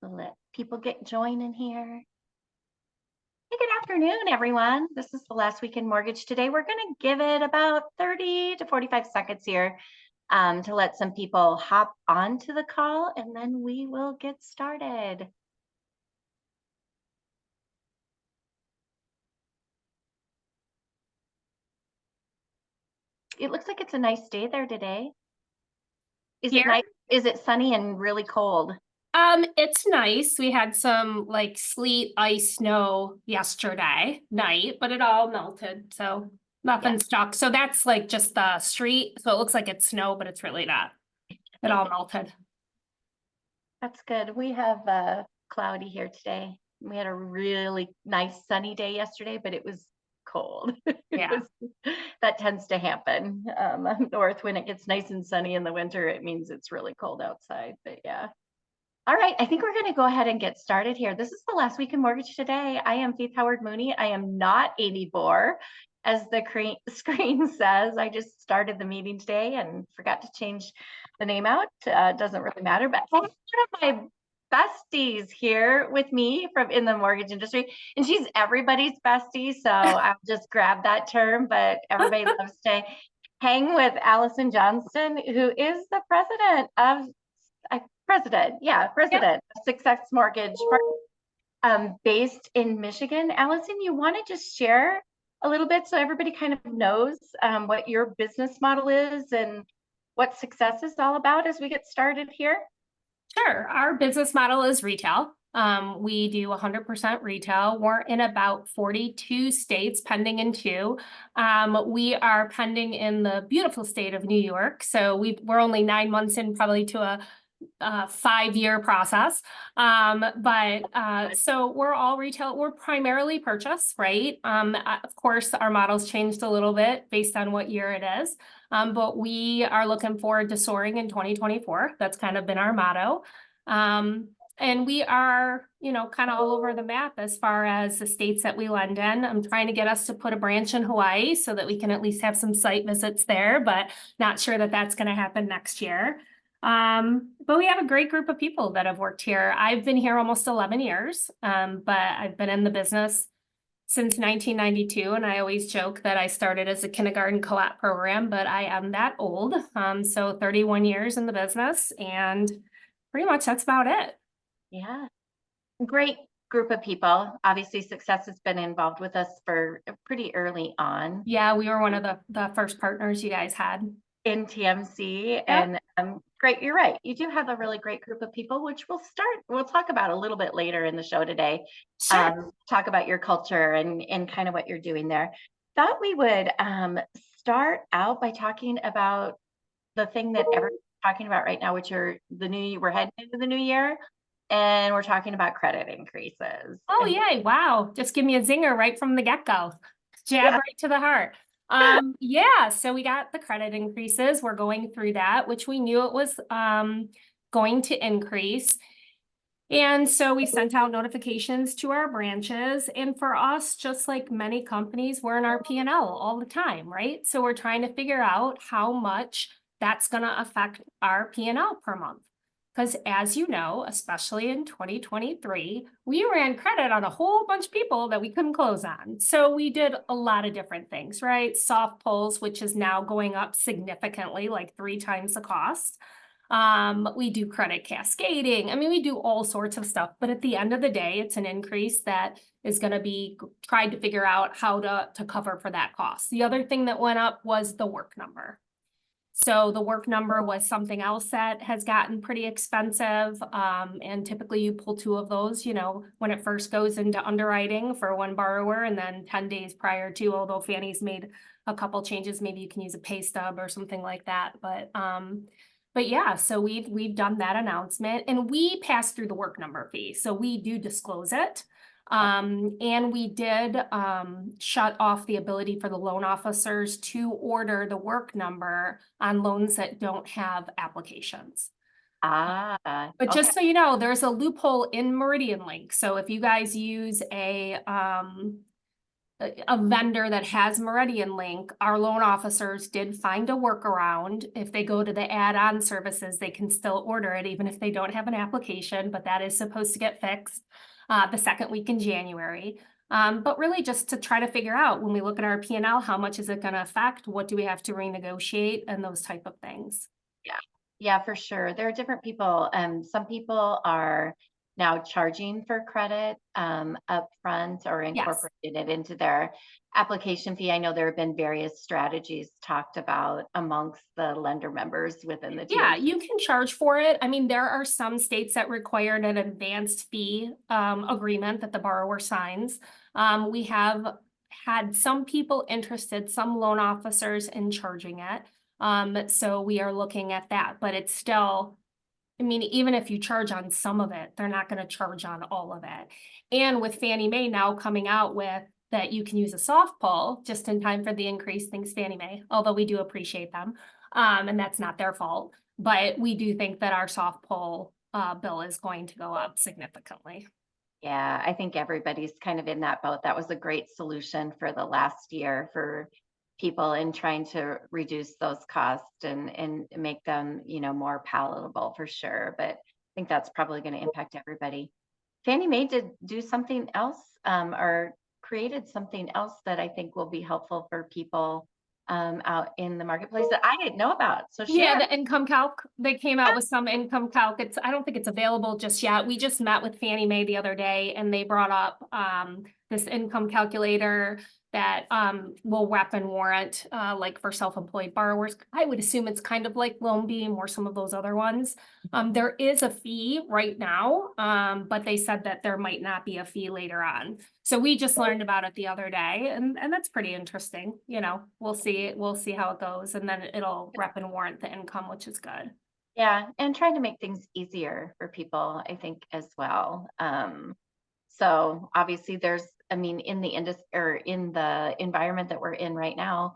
Let people get joining here. Hey, good afternoon, everyone. This is the last week in mortgage today. We're going to give it about 30 to 45 seconds here to let some people hop onto the call, and then we will get started. It looks like it's a nice day there today. Is it Here? nice? Is it sunny and really cold? It's nice. We had some like sleet, ice, snow yesterday night, but it all melted, so Yeah, nothing stuck. So that's like just the street. So it looks like it's snow, but it's really not. It all melted. that's good. We have cloudy here today. We had a really nice sunny day yesterday, but it was cold. It Yeah. was that tends to happen up north when it gets nice and sunny in the winter. It means it's really cold outside. But yeah. All right, I think we're going to go ahead and get started here. This is the last week in mortgage today. I am Faith Howard Mooney. I am not Amy Bohr, as the screen says. I just started the meeting today and forgot to change the name out. Doesn't really matter, but I have one of my besties here with me from in the mortgage industry, and she's everybody's bestie. So I'll just grab that term, but everybody loves to hang with Allison Johnston, who is the president of Yep. president of Success Mortgage, based in Michigan. Allison, you want to just share a little bit so everybody kind of knows what your business model is and what success is all about as we get started here? Sure. Our business model is retail. We do 100% retail. We're in about 42 states, pending in 2. We are pending in the beautiful state of New York. So we're only 9 months in, probably to a 5-year process. So we're all retail. We're primarily purchase, right? Of course, our model's changed a little bit based on what year it is. But we are looking forward to soaring in 2024. That's kind of been our motto. And we are, kind of all over the map as far as the states that we lend in. I'm trying to get us to put a branch in Hawaii so that we can at least have some site visits there, but not sure that that's going to happen next year. But we have a great group of people that have worked here. I've been here almost 11 years, but I've been in the business since 1992, and I always joke that I started as a kindergarten co-op program, but I am that old. So 31 years in the business, and pretty much that's about it. Yeah, great group of people. Obviously, Success has been involved with us for pretty early on Yeah, we were one of the first partners you guys had. in TMC, Yep. and great. You're right. You do have a really great group of people, which we'll talk about a little bit later in the show today. Sure. Talk about your culture and kind of what you're doing there. Thought we would start out by talking about the thing that everyone's talking about right now, which are we're heading into the new year, and we're talking about credit increases. Oh, And yay. Wow. Just give me a zinger right from the get-go. Jab yeah, right to the heart. So we got the credit increases. We're going through that, which we knew it was going to increase. And so we sent out notifications to our branches. And for us, just like many companies, we're in our P&L all the time, right? So we're trying to figure out how much that's going to affect our P&L per month. Because as you know, especially in 2023, we ran credit on a whole bunch of people that we couldn't close on. So we did a lot of different things, right? Soft pulls, which is now going up significantly, like 3 times the cost. We do credit cascading. I mean, we do all sorts of stuff, but at the end of the day, it's an increase that is going to be tried to figure out how to cover for that cost. The other thing that went up was the work number. So the work number was something else that has gotten pretty expensive. And typically you pull 2 of those, when it first goes into underwriting for one borrower, and then 10 days prior to, although Fannie's made a couple changes, maybe you can use a pay stub or something like that. But yeah, so we've done that announcement, and we pass through the work number fee. So we do disclose it. And we did shut off the ability for the loan officers to order the work number on loans that don't have applications. But okay. just so you know, there's a loophole in Meridian Link. So if you guys use a a vendor that has Meridian Link, our loan officers did find a workaround. If they go to the add-on services, they can still order it even if they don't have an application, but that is supposed to get fixed the second week in January. But really just to try to figure out when we look at our P&L, how much is it going to affect? What do we have to renegotiate and those type of things. Yeah, yeah, for sure. There are different people. Some people are now charging for credit upfront or Yes. incorporated it into their application fee. I know there have been various strategies talked about amongst the lender members within the Yeah, TLC. you can charge for it. I mean, there are some states that require an advanced fee agreement that the borrower signs. We have had some people interested, some loan officers in charging it. So we are looking at that, but it's still, I mean, even if you charge on some of it, they're not going to charge on all of it. And with Fannie Mae now coming out with that you can use a soft pull just in time for the increase, thanks Fannie Mae, although we do appreciate them. And that's not their fault. But we do think that our soft pull bill is going to go up significantly. Yeah, I think everybody's kind of in that boat. That was a great solution for the last year for people in trying to reduce those costs and make them, more palatable for sure. But I think that's probably going to impact everybody. Fannie Mae did do something else or created something else that I think will be helpful for people out in the marketplace that I didn't know about. So Yeah, share. the income calc, they came out with some income calc. I don't think it's available just yet. We just met with Fannie Mae the other day and they brought up this income calculator that will rep and warrant like for self-employed borrowers. I would assume it's kind of like Loan Beam or some of those other ones. There is a fee right now, but they said that there might not be a fee later on. So we just learned about it the other day and that's pretty interesting. We'll see how it goes and then it'll rep and warrant the income, which is good. Yeah, and trying to make things easier for people, I think, as well. So obviously in the industry or in the environment that we're in right now,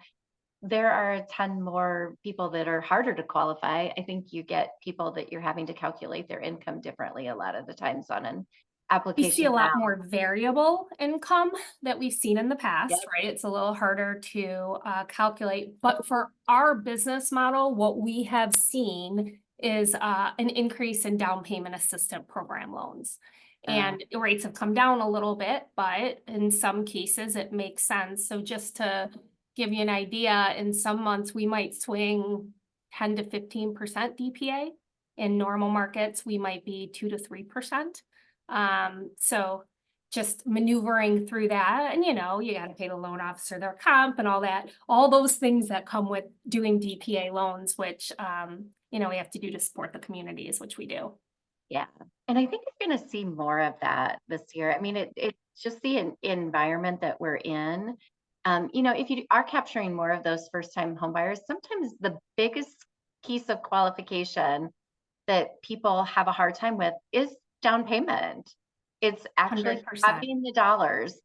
there are a ton more people that are harder to qualify. I think you get people that you're having to calculate their income differently a lot of the times on an We see application a now. lot more variable income that we've seen in the past, Yep. right? It's a little harder to calculate, but for our business model, what we have seen is an increase in down payment assistance program loans. And rates have come down a little bit, but in some cases it makes sense. So just to give you an idea, in some months we might swing 10 to 15% DPA. In normal markets, we might be 2 to 3%. So just maneuvering through that and you got to pay the loan officer their comp and all those things that come with doing DPA loans, which we have to do to support the communities, which we do. Yeah. And I think you're going to see more of that this year. I mean, it's just the environment that we're in. If you are capturing more of those first time home buyers, sometimes the biggest piece of qualification that people have a hard time with is down payment. It's actually 100%. having the dollars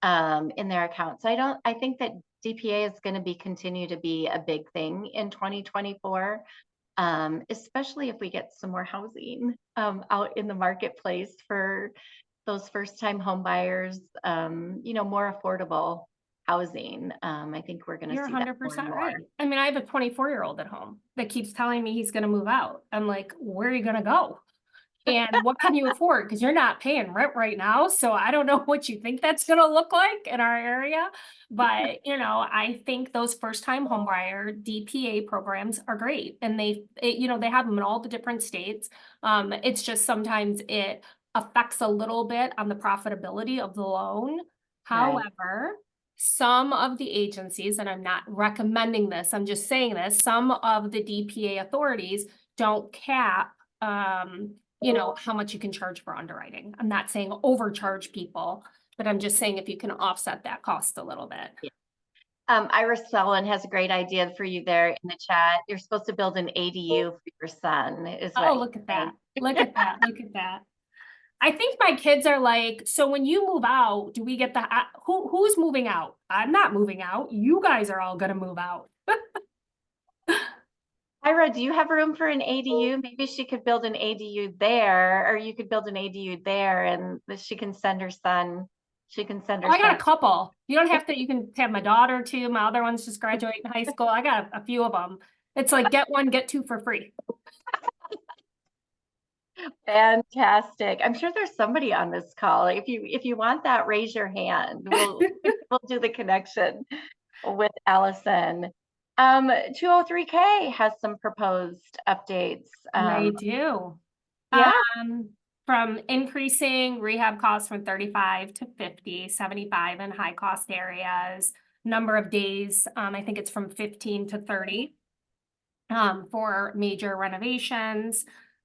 in their account. So I think that DPA is going to continue to be a big thing in 2024. Especially if we get some more housing out in the marketplace for those first time home buyers, more affordable housing. I think we're going to You're see that more 100% and more. right. I mean, I have a 24-year-old at home that keeps telling me he's going to move out. I'm like, where are you going to go? And what can you afford? Because you're not paying rent right now. So I don't know what you think that's going to look like in our area. But, I think those first time homebuyer DPA programs are great. And they have them in all the different states. It's just sometimes it affects a little bit on the profitability of the loan. Right. However, some of the agencies, and I'm not recommending this, I'm just saying this, some of the DPA authorities don't cap how much you can charge for underwriting. I'm not saying overcharge people, but I'm just saying if you can offset that cost a little bit. Yeah. Iris Sullivan has a great idea for you there in the chat. You're supposed to build an ADU for your son. Oh, look at that. Look at that. Look at that. I think my kids are like, so when you move out, do we get who's moving out? I'm not moving out. You guys are all going to move out. Ira, do you have room for an ADU? Maybe she could build an ADU there, or you could build an ADU there and she can send her son She can send Oh, her I got son. a couple. You don't have to, you can have my daughter too. My other one's just graduating high school. I got a few of them. It's like get one, get two for free. Fantastic. I'm sure there's somebody on this call. If you want that, raise your hand. We'll do the connection with Allison. 203K has some proposed updates. They do. Yeah, From increasing rehab costs from 35 to 50, 75 in high cost areas, number of days, I think it's from 15 to 30. For major renovations,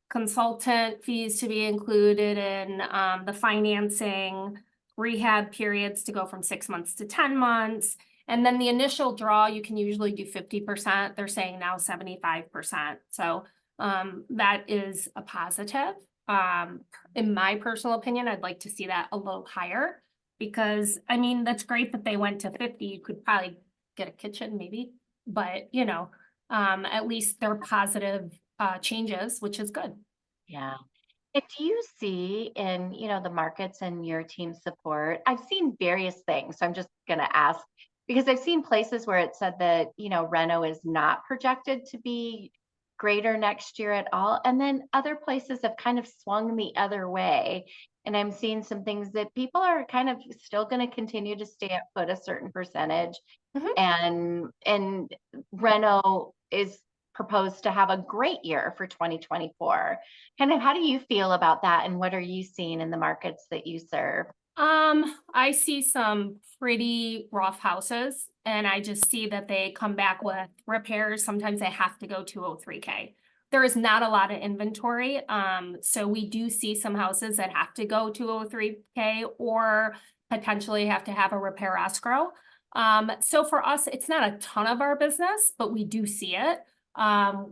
consultant fees to be included in, the financing, rehab periods to go from 6 months to 10 months. And then the initial draw, you can usually do 50%. They're saying now 75%. So, that is a positive. In my personal opinion, I'd like to see that a little higher because, I mean, that's great that they went to 50. You could probably get a kitchen maybe, but at least they're positive changes, which is good. yeah. And do you see in, the markets and your team support? I've seen various things. So I'm just going to ask because I've seen places where it said that, reno is not projected to be greater next year at all. And then other places have kind of swung the other way. And I'm seeing some things that people are kind of still going to continue to stay at foot a certain percentage. Mhm. And reno is proposed to have a great year for 2024. Kind of how do you feel about that and what are you seeing in the markets that you serve? I see some pretty rough houses and I just see that they come back with repairs. Sometimes they have to go 203K. There is not a lot of inventory. So we do see some houses that have to go 203K or potentially have to have a repair escrow. So for us, it's not a ton of our business, but we do see it.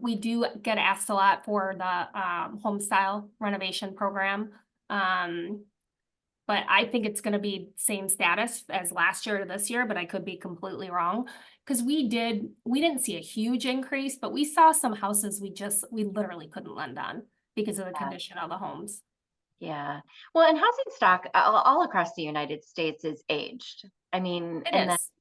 We do get asked a lot for the home style renovation program. But I think it's gonna be same status as last year to this year, but I could be completely wrong. Cause we didn't see a huge increase, but we saw some houses we literally couldn't lend on because of the Yeah. condition of the homes. Yeah. Well, and housing stock all across the United States is aged. I mean, It and then, is.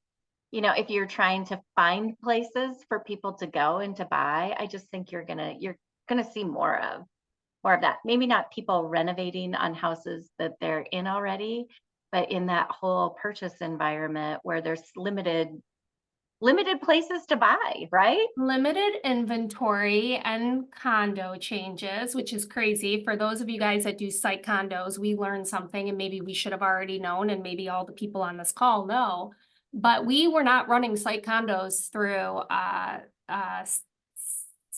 if you're trying to find places for people to go and to buy, I just think you're gonna see more of that. Maybe not people renovating on houses that they're in already, but in that whole purchase environment where there's limited places to buy, right? Limited inventory and condo changes, which is crazy. For those of you guys that do site condos, we learned something and maybe we should have already known, and maybe all the people on this call know. But we were not running site condos through uh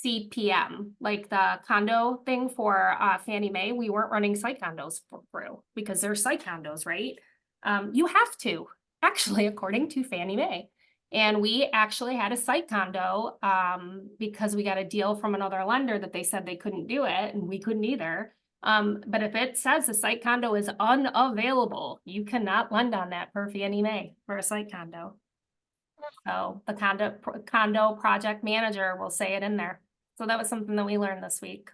CPM, like the condo thing for Fannie Mae. We weren't running site condos through because they're site condos, right? You have to, actually, according to Fannie Mae. And we actually had a site condo because we got a deal from another lender that they said they couldn't do it and we couldn't either. But if it says the site condo is unavailable, you cannot lend on that per Fannie Mae for a site condo. So the condo project manager will say it in there. So that was something that we learned this week.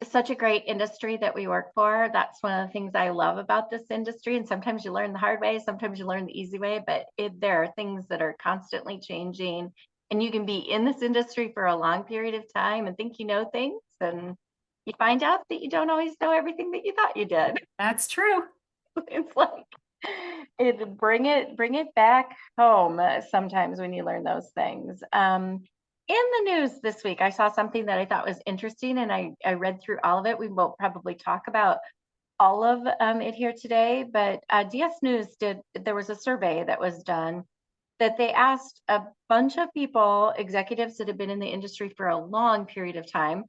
Such a great industry that we work for. That's one of the things I love about this industry. And sometimes you learn the hard way, sometimes you learn the easy way, but there are things that are constantly changing. And you can be in this industry for a long period of time and think you know things, and you find out that you don't always know everything that you thought you did. That's true. It's like bring it back home sometimes when you learn those things. In the news this week, I saw something that I thought was interesting, and I read through all of it. We won't probably talk about all of it here today, but DS News there was a survey that was done that they asked a bunch of people, executives that have been in the industry for a long period of time,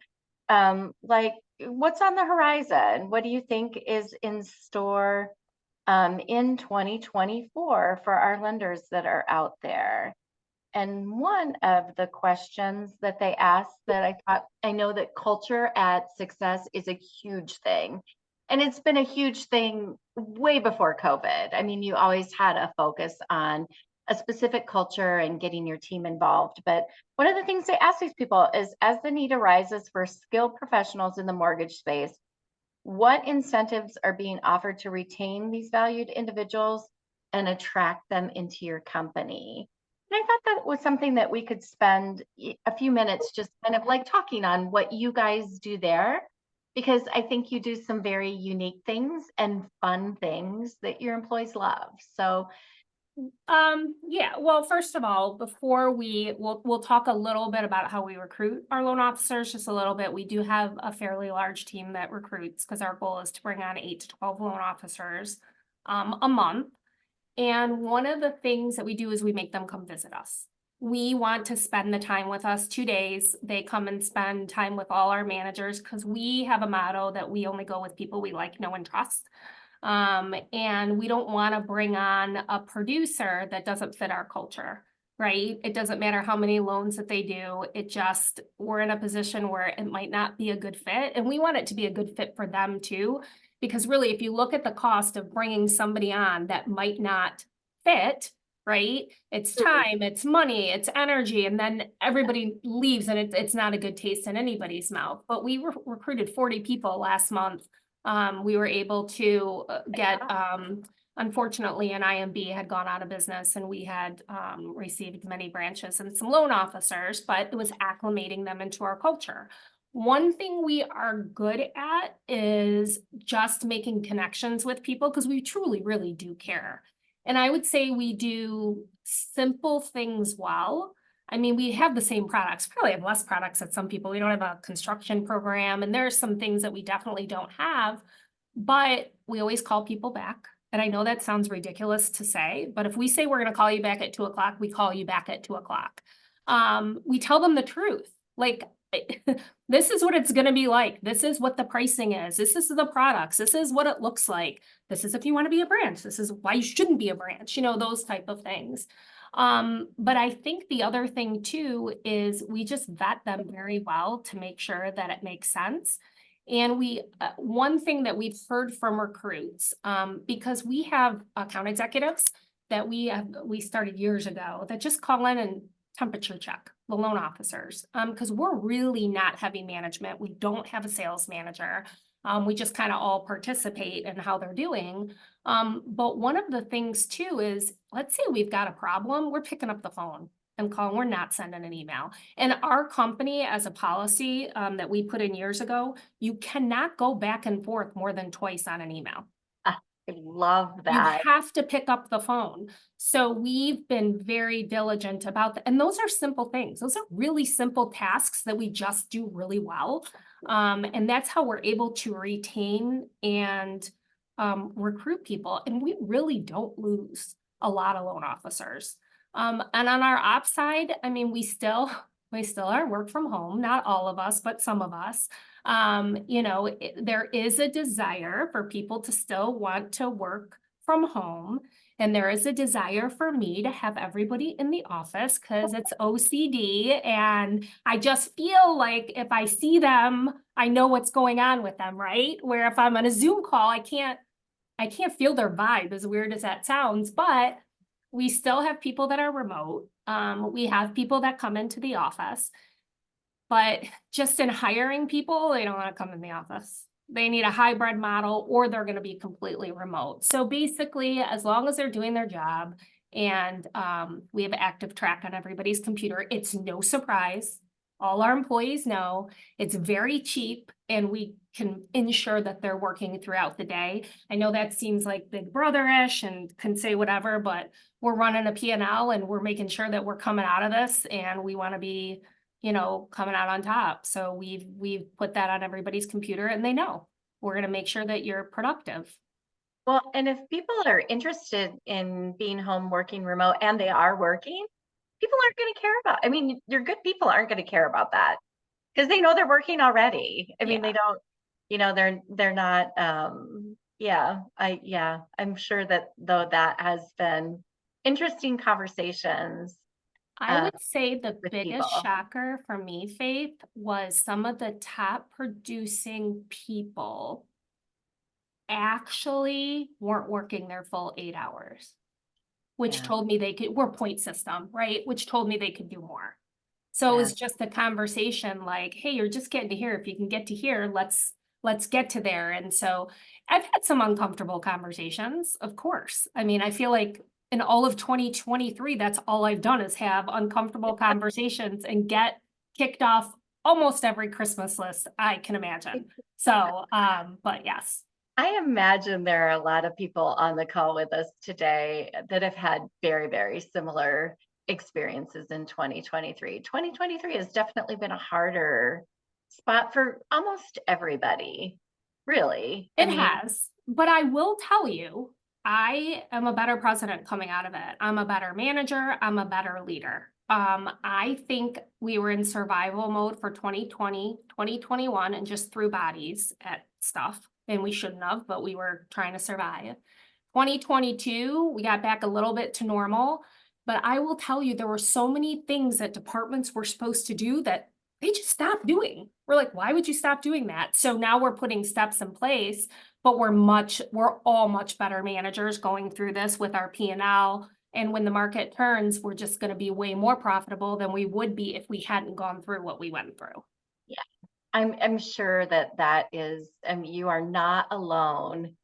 like, what's on the horizon? What do you think is in store in 2024 for our lenders that are out there? And one of the questions that they asked that I know that culture at Success is a huge thing. And it's been a huge thing way before COVID. I mean, you always had a focus on a specific culture and getting your team involved. But one of the things they ask these people is, as the need arises for skilled professionals in the mortgage space, what incentives are being offered to retain these valued individuals and attract them into your company? And I thought that was something that we could spend a few minutes just kind of like talking on what you guys do there, because I think you do some very unique things and fun things that your employees love. So, Yeah, well, first of all, before we'll talk a little bit about how we recruit our loan officers, just a little bit. We do have a fairly large team that recruits because our goal is to bring on 8 to 12 loan officers a month. And one of the things that we do is we make them come visit us. We want to spend the time with us 2 days. They come and spend time with all our managers because we have a motto that we only go with people we like, know, and trust. And we don't want to bring on a producer that doesn't fit our culture, right? It doesn't matter how many loans that they do. We're in a position where it might not be a good fit. And we want it to be a good fit for them too. Because really, if you look at the cost of bringing somebody on that might not fit, right? It's time, it's money, it's energy, and then everybody leaves and it's not a good taste in anybody's mouth. But we recruited 40 people last month. We were able to get, unfortunately, an IMB had gone out of business and we had received many branches and some loan officers, but it was acclimating them into our culture. One thing we are good at is just making connections with people because we truly, really do care. And I would say we do simple things well. I mean, we have the same products, probably have less products than some people. We don't have a construction program, and there are some things that we definitely don't have, but we always call people back. And I know that sounds ridiculous to say, but if we say we're going to call you back at 2 o'clock, we call you back at 2 o'clock. We tell them the truth. Like, this is what it's going to be like. This is what the pricing is. This is the products. This is what it looks like. This is if you want to be a branch. This is why you shouldn't be a branch, those type of things. But I think the other thing too is we just vet them very well to make sure that it makes sense. And one thing that we've heard from recruits, because we have account executives that we started years ago that just call in and temperature check the loan officers, because we're really not heavy management. We don't have a sales manager. We just kind of all participate in how they're doing. But one of the things too is, let's say we've got a problem, we're picking up the phone and calling, we're not sending an email. And our company, as a policy that we put in years ago, you cannot go back and forth more than twice on an email. I love You that. have to pick up the phone. So we've been very diligent about that. And those are simple things. Those are really simple tasks that we just do really well. And that's how we're able to retain and recruit people. And we really don't lose a lot of loan officers. And on our ops side, I mean, we still are work from home, not all of us, but some of us. There is a desire for people to still want to work from home. And there is a desire for me to have everybody in the office because it's OCD. And I just feel like if I see them, I know what's going on with them, right? Where if I'm on a Zoom call, I can't feel their vibe, as weird as that sounds, but we still have people that are remote. We have people that come into the office. But just in hiring people, they don't want to come in the office. They need a hybrid model or they're going to be completely remote. So basically, as long as they're doing their job and we have active track on everybody's computer, it's no surprise. All our employees know it's very cheap and we can ensure that they're working throughout the day. I know that seems like Big Brother-ish and can say whatever, but we're running a P&L and we're making sure that we're coming out of this and we want to be coming out on top. So we've put that on everybody's computer and they know we're going to make sure that you're productive. Well, and if people are interested in being home working remote and they are working, people aren't going to care about, I mean, your good people aren't going to care about that because they know they're working already. I mean, they don't, they're not, I'm sure that though that has been interesting conversations. I would say the with biggest people. shocker for me, Faith, was some of the top producing people actually weren't working their full 8 hours, which told me we're point system, right? Which told me they could do more. So it was just a conversation like, hey, you're just getting to here. If you can get to here, let's let's get to there. And so I've had some uncomfortable conversations, of course. I mean, I feel like in all of 2023, that's all I've done is have uncomfortable conversations and get kicked off almost every Christmas list I can imagine. So, but yes. I imagine there are a lot of people on the call with us today that have had very, very similar experiences in 2023. 2023 has definitely been a harder spot for almost everybody, really. I It mean, has, but I will tell you, I am a better president coming out of it. I'm a better manager. I'm a better leader. I think we were in survival mode for 2020, 2021, and just threw bodies at stuff. And we shouldn't have, but we were trying to survive. 2022, we got back a little bit to normal. But I will tell you, there were so many things that departments were supposed to do that they just stopped doing. We're like, why would you stop doing that? So now we're putting steps in place, but we're all much better managers going through this with our P&L. And when the market turns, we're just going to be way more profitable than we would be if we hadn't gone through what we went through. yeah, I'm sure that is, you are not alone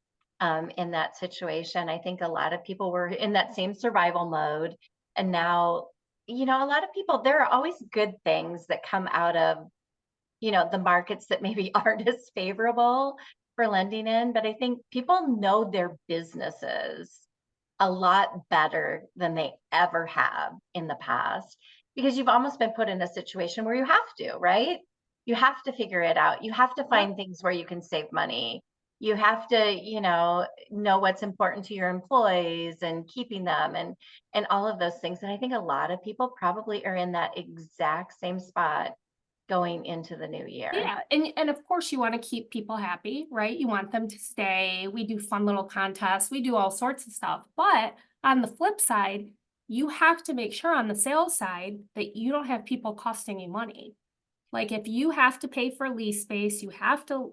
in that situation. I think a lot of people were in that same survival mode. And now, a lot of people, there are always good things that come out of, the markets that maybe aren't as favorable for lending in. But I think people know their businesses a lot better than they ever have in the past because you've almost been put in a situation where you have to, right? You have to figure it out. You have to Yep. find things where you can save money. You have to, know what's important to your employees and keeping them and all of those things. And I think a lot of people probably are in that exact same spot going into the new year. Yeah, and of course you want to keep people happy, right? You want them to stay. We do fun little contests. We do all sorts of stuff. But on the flip side, you have to make sure on the sales side that you don't have people costing you money. Like if you have to pay for lease space, you have to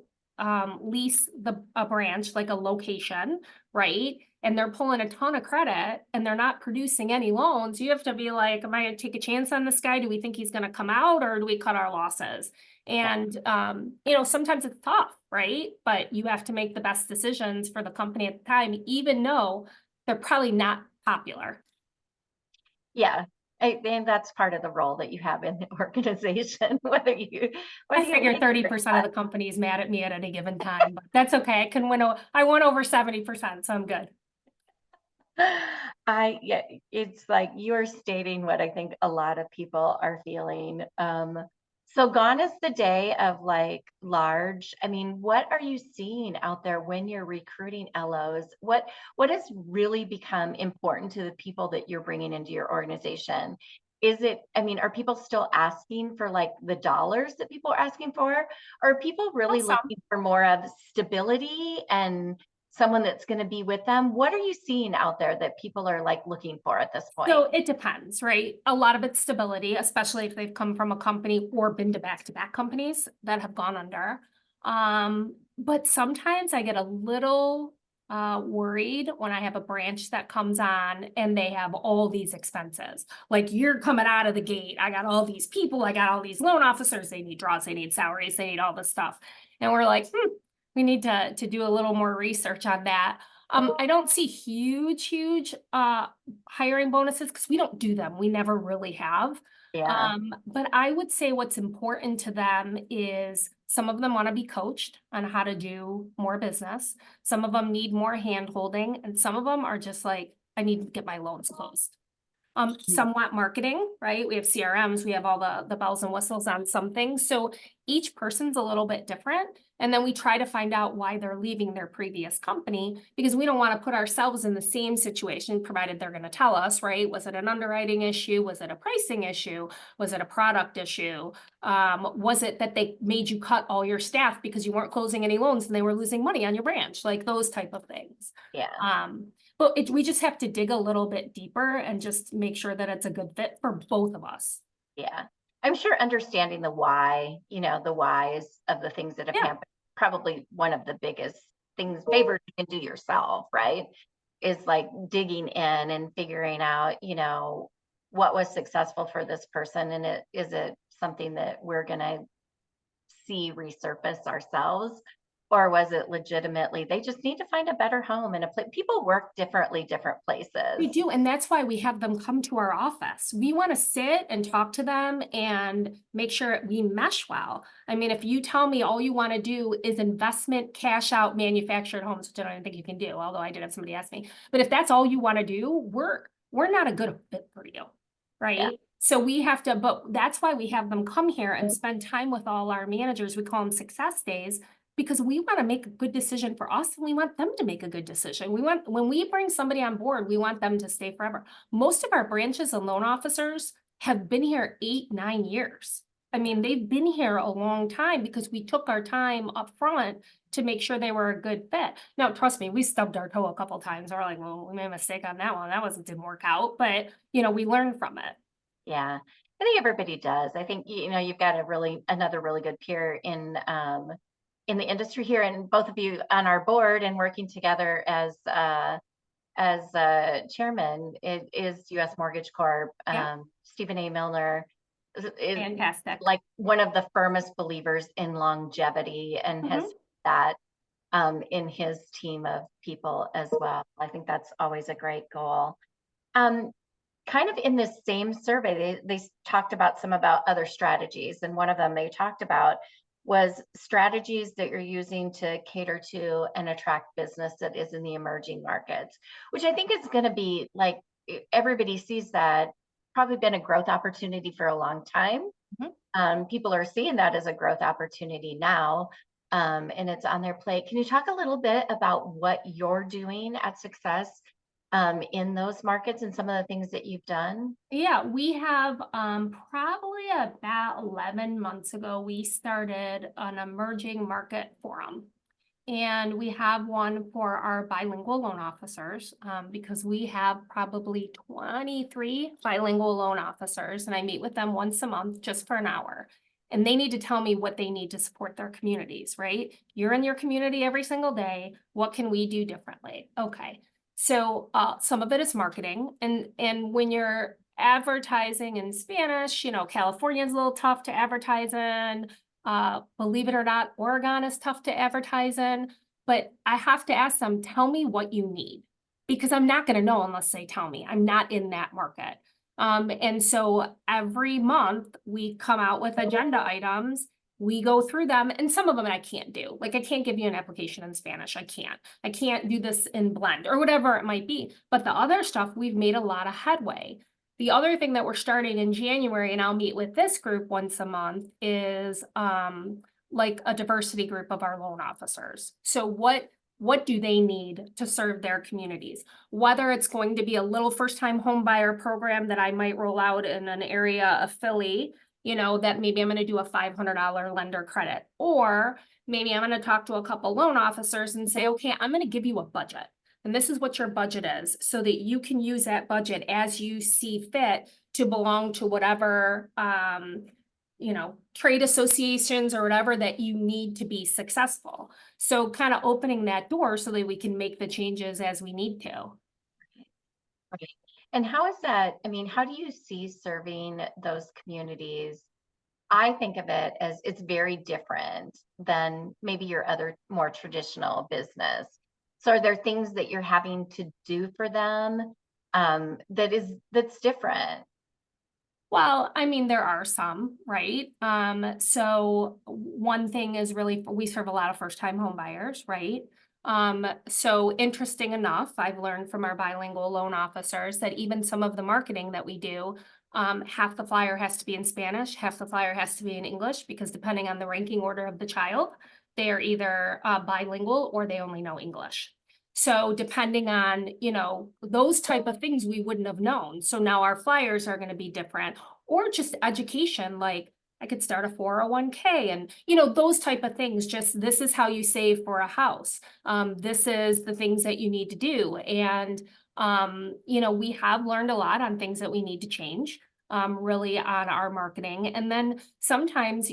lease a branch, like a location, right? And they're pulling a ton of credit and they're not producing any loans. You have to be like, am I going to take a chance on this guy? Do we think he's going to come out or do we cut our losses? And sometimes it's tough, right? But you have to make the best decisions for the company at the time, even though they're probably not popular. Yeah. I think that's part of the role that you have in the organization, whether you I whether you figure like it or 30% of the company is mad at me at any given time, but that's okay. I won over 70%, so I'm good. yeah, it's like you're stating what I think a lot of people are feeling. So gone is the day of like large. I mean, what are you seeing out there when you're recruiting LOs? What has really become important to the people that you're bringing into your organization? Are people still asking for like the dollars that people are asking for? Or are people really Awesome. looking for more of stability and someone that's going to be with them? What are you seeing out there that people are like looking for at this point? So it depends, right? A lot of it's stability, especially if they've come from a company or been to back-to-back companies that have gone under. But sometimes I get a little worried when I have a branch that comes on and they have all these expenses. Like you're coming out of the gate. I got all these people. I got all these loan officers. They need draws. They need salaries. They need all this stuff. And we're like, we need to do a little more research on that. I don't see huge hiring bonuses because we don't do them. We never really have. Yeah. But I would say what's important to them is some of them want to be coached on how to do more business. Some of them need more hand holding, and some of them are just like, I need to get my loans closed. Some want marketing, right? We have CRMs, we have all the bells and whistles on some things. So each person's a little bit different. And then we try to find out why they're leaving their previous company because we don't want to put ourselves in the same situation, provided they're going to tell us, right? Was it an underwriting issue? Was it a pricing issue? Was it a product issue? Was it that they made you cut all your staff because you weren't closing any loans and they were losing money on your branch? Like those type of things. Yeah. But we just have to dig a little bit deeper and just make sure that it's a good fit for both of us. Yeah. I'm sure understanding the why, the whys of the things that have Yeah. happened, probably one of the biggest favors you can do yourself, right? Is like digging in and figuring out, what was successful for this person. And is it something that we're going to see resurface ourselves? Or was it legitimately, they just need to find a better home and a place? People work differently, different We places. do, and that's why we have them come to our office. We want to sit and talk to them and make sure we mesh well. I mean, if you tell me all you want to do is investment, cash out, manufactured homes, which I don't even think you can do, although I did have somebody ask me. But if that's all you want to do, we're not a good fit for you, Yeah. right? So we have to, but that's why we have them come here and spend time with all our managers. We call them success days, because we want to make a good decision for us and we want them to make a good decision. We want, when we bring somebody on board, we want them to stay forever. Most of our branches and loan officers have been here 8, 9 years. I mean, they've been here a long time because we took our time up front to make sure they were a good fit. Now, trust me, we stubbed our toe a couple times. We're like, well, we made a mistake on that one. That wasn't, didn't work out, but we learned from it. Yeah. I think everybody does. I think, you've got another really good peer in the industry here, and both of you on our board and working together as chairman is US Mortgage Corp. Yeah. Stephen A. Milner is Fantastic. like one of the firmest believers in longevity and has Mhm. that in his team of people as well. I think that's always a great goal. Um, Kind of in this same survey, they talked about other strategies, and one of them they talked about was strategies that you're using to cater to and attract business that is in the emerging markets, which I think is going to be like everybody sees that probably been a growth opportunity for a long time. Mhm. People are seeing that as a growth opportunity now, and it's on their plate. Can you talk a little bit about what you're doing at Success in those markets and some of the things that you've done? Yeah, we have probably about 11 months ago, we started an emerging market forum. And we have one for our bilingual loan officers because we have probably 23 bilingual loan officers, and I meet with them once a month just for an hour. And they need to tell me what they need to support their communities, right? You're in your community every single day. What can we do differently? Okay. So some of it is marketing, and when you're advertising in Spanish, California is a little tough to advertise in. Believe it or not, Oregon is tough to advertise in, but I have to ask them, tell me what you need, because I'm not going to know unless they tell me. I'm not in that market. And so every month we come out with agenda items. We go through them, and some of them I can't do. Like, I can't give you an application in Spanish. I can't do this in Blend or whatever it might be. But the other stuff, we've made a lot of headway. The other thing that we're starting in January, and I'll meet with this group once a month, is like a diversity group of our loan officers. So what do they need to serve their communities? Whether it's going to be a little first-time home buyer program that I might roll out in an area of Philly, that maybe I'm going to do a $500 lender credit, or maybe I'm going to talk to a couple loan officers and say, okay, I'm going to give you a budget. And this is what your budget is, so that you can use that budget as you see fit to belong to whatever, trade associations or whatever that you need to be successful. So kind of opening that door so that we can make the changes as we need to. Right. And how is that? I mean, how do you see serving those communities? I think of it as it's very different than maybe your other more traditional business. So are there things that you're having to do for them that's different? Well, I mean, there are some, right? So one thing is really, we serve a lot of first-time home buyers, right? So interesting enough, I've learned from our bilingual loan officers that even some of the marketing that we do, half the flyer has to be in Spanish, half the flyer has to be in English, because depending on the ranking order of the child, they are either bilingual or they only know English. So depending on, those type of things we wouldn't have known. So now our flyers are going to be different, or just education, like I could start a 401k and, those type of things. Just, this is how you save for a house. This is the things that you need to do. And, we have learned a lot on things that we need to change, really on our marketing. And then sometimes,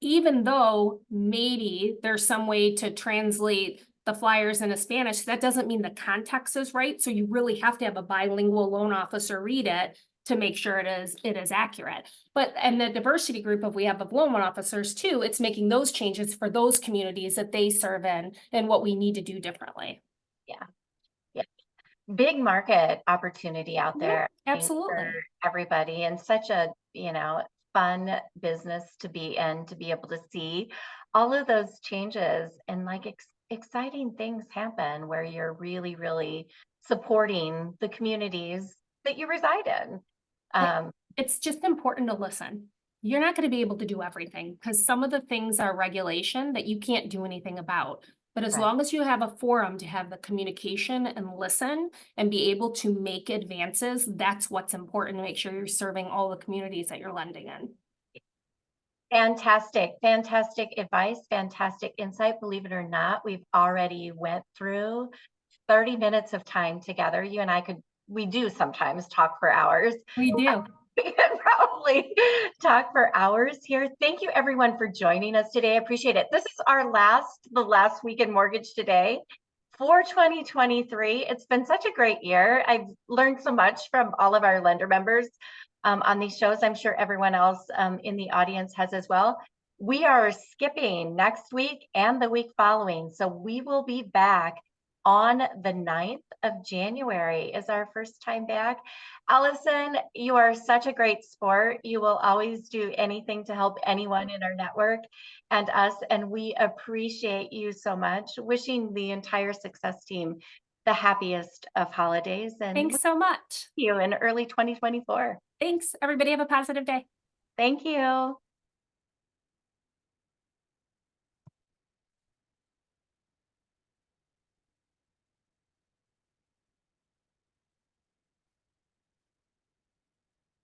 even though maybe there's some way to translate the flyers into Spanish, that doesn't mean the context is right. So you really have to have a bilingual loan officer read it to make sure it is accurate. But and the diversity group we have of loan officers too, it's making those changes for those communities that they serve in and what we need to do differently. Yeah. Yeah. Big market opportunity out Yeah, there, I think, for absolutely. everybody, and such a, fun business to be in, to be able to see all of those changes and like exciting things happen where you're really, really supporting the communities that you reside in. It- Um, It's just important to listen. You're not going to be able to do everything because some of the things are regulation that you can't do anything about. But as right. long as you have a forum to have the communication and listen and be able to make advances, that's what's important to make sure you're serving all the communities that you're lending in. Fantastic, fantastic advice, fantastic insight. Believe it or not, we've already went through 30 minutes of time together. You and I we do sometimes talk for hours. We do. We could probably talk for hours here. Thank you everyone for joining us today. I appreciate it. This is the last week in Mortgage Today for 2023. It's been such a great year. I've learned so much from all of our lender members on these shows. I'm sure everyone else in the audience has as well. We are skipping next week and the week following. So we will be back on the 9th of January is our first time back. Allison, you are such a great sport. You will always do anything to help anyone in our network and us, and we appreciate you so much. Wishing the entire success team the happiest of holidays, and we'll Thanks so much. see you in early 2024. Thanks. Everybody have a positive day. Thank you.